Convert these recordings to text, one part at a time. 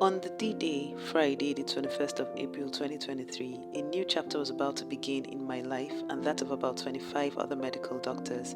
On the D-Day, Friday, the 21st of April 2023, a new chapter was about to begin in my life and that of about 25 other medical doctors.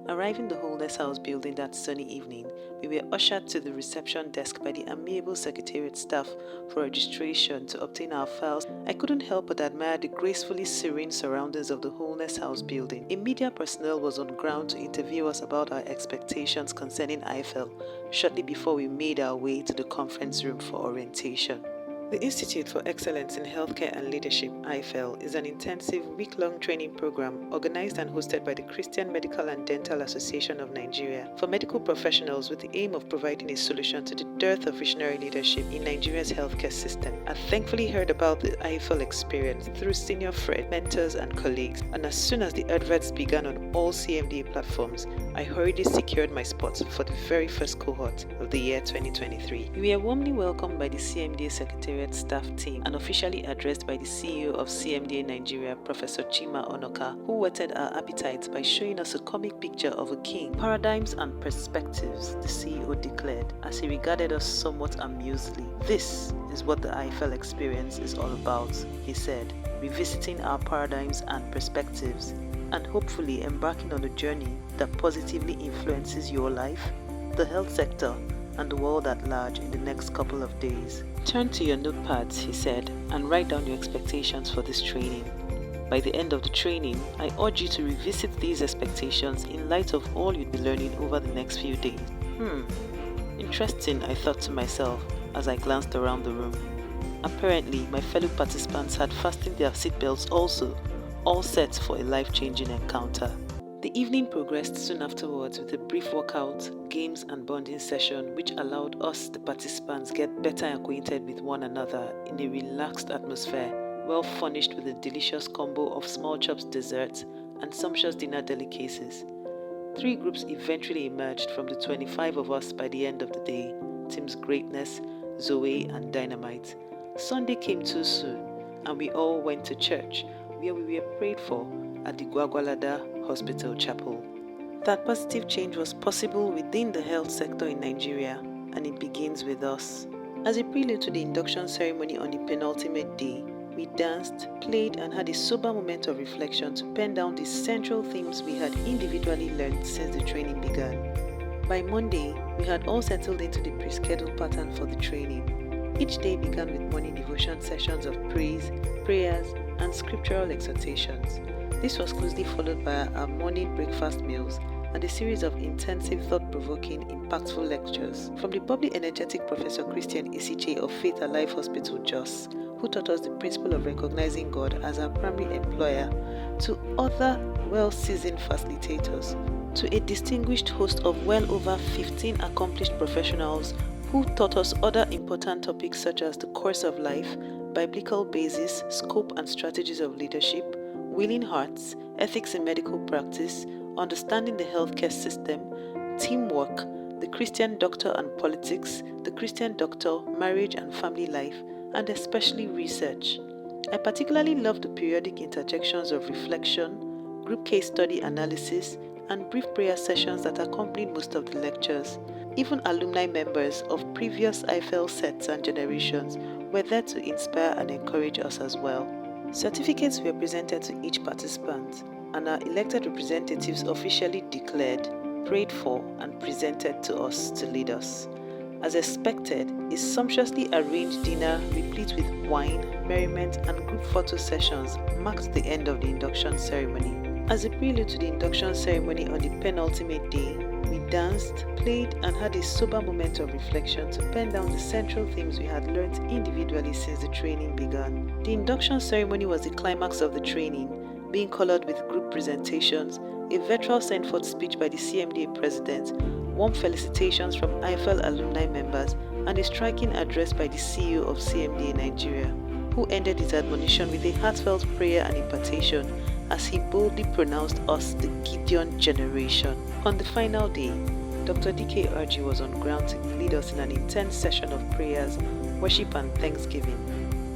Arriving the Wholeness House building that sunny evening, we were ushered to the reception desk by the amiable secretariat staff for registration to obtain our files. I couldn't help but admire the gracefully serene surroundings of the Wholeness House building. A media personnel was on ground to interview us about our expectations concerning IFL shortly before we made our way to the conference room for orientation. The Institute for Excellence in Healthcare and Leadership, IFL, is an intensive week-long training program organized and hosted by the Christian Medical and Dental Association of Nigeria for medical professionals with the aim of providing a solution to the dearth of visionary leadership in Nigeria's healthcare system. I thankfully heard about the IFL experience through senior friends, mentors, and colleagues, and as soon as the adverts began on all CMDA platforms, I hurriedly secured my spot for the very first cohort of the year 2023. We were warmly welcomed by the CMDA Secretariat staff team and officially addressed by the CEO of CMDA Nigeria, Professor Chima Onoka, who whetted our appetites by showing us a comic picture of a king. Paradigms and perspectives, the CEO declared, as he regarded us somewhat amusedly. This is what the IFL experience is all about, he said, revisiting our paradigms and perspectives, and hopefully embarking on a journey that positively influences your life, the health sector, and the world at large in the next couple of days. Turn to your notepads, he said, and write down your expectations for this training. By the end of the training, I urge you to revisit these expectations in light of all you'd be learning over the next few days. Interesting, I thought to myself as I glanced around the room. Apparently, my fellow participants had fastened their seatbelts also, all set for a life-changing encounter. The evening progressed soon afterwards with a brief workout, games and bonding session which allowed us, the participants, get better acquainted with one another in a relaxed atmosphere, well furnished with a delicious combo of small chops desserts and sumptuous dinner delicacies. 3 groups eventually emerged from the 25 of us by the end of the day: Teams Greatness, Zoe and Dynamite. Sunday came too soon and we all went to church, where we were prayed for at the Gwagwalada Hospital Chapel. That positive change was possible within the health sector in Nigeria, and it begins with us. As a prelude to the induction ceremony on the penultimate day, we danced, played, and had a sober moment of reflection to pen down the central themes we had individually learned since the training began. By Monday, we had all settled into the pre-scheduled pattern for the training. Each day began with morning devotion sessions of praise, prayers, and scriptural exhortations. This was closely followed by our morning breakfast meals and a series of intensive, thought-provoking, impactful lectures from the bubbly, energetic Professor Christian Isiche of Faith Alive Hospital, Jos, who taught us the principle of recognizing God as our primary employer, to other well-seasoned facilitators, to a distinguished host of well over 15 accomplished professionals who taught us other important topics such as the course of life, biblical basis, scope and strategies of leadership, willing hearts, ethics in medical practice, understanding the healthcare system, teamwork, the Christian doctor and politics, the Christian doctor, marriage and family life, and especially research. I particularly loved the periodic interjections of reflection, group case study analysis, and brief prayer sessions that accompanied most of the lectures. Even alumni members of previous IFL sets and generations were there to inspire and encourage us as well. Certificates were presented to each participant, and our elected representatives officially declared, prayed for, and presented to us to lead us. As expected, a sumptuously arranged dinner replete with wine, merriment, and group photo sessions marked the end of the induction ceremony. As a prelude to the induction ceremony on the penultimate day, we danced, played, and had a sober moment of reflection to pen down the central themes we had learnt individually since the training began. The induction ceremony was the climax of the training, being colored with group presentations, a virtual send-forth speech by the CMDA president, warm felicitations from IFL alumni members, and a striking address by the CEO of CMDA Nigeria, who ended his admonition with a heartfelt prayer and impartation as he boldly pronounced us the Gideon generation. On the final day, Dr. DK Urji was on ground to lead us in an intense session of prayers, worship and thanksgiving,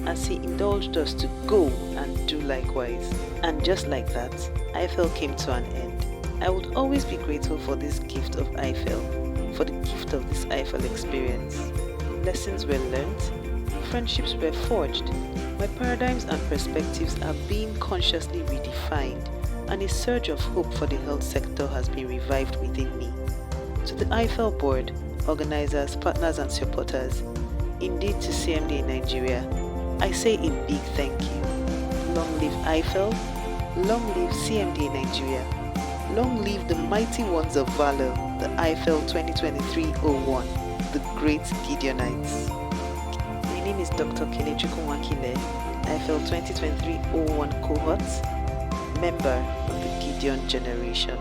as he indulged us to go and do likewise. And just like that, IFL came to an end. I would always be grateful for this gift of IFL, for the gift of this IFL experience. lessons were learnt, friendships were forged, my paradigms and perspectives are being consciously redefined, and a surge of hope for the health sector has been revived within me. To the IFL board, organizers, partners and supporters, indeed to CMD in Nigeria, I say a big thank you. Long live IFL, long live CMD in Nigeria, long live the mighty ones of valor, the IFL 2023-01, the great Gideonites. My name is Dr. 𝐞𝐞𝐧𝐞 IFL 2023-01 cohort, member of the Gideon generation.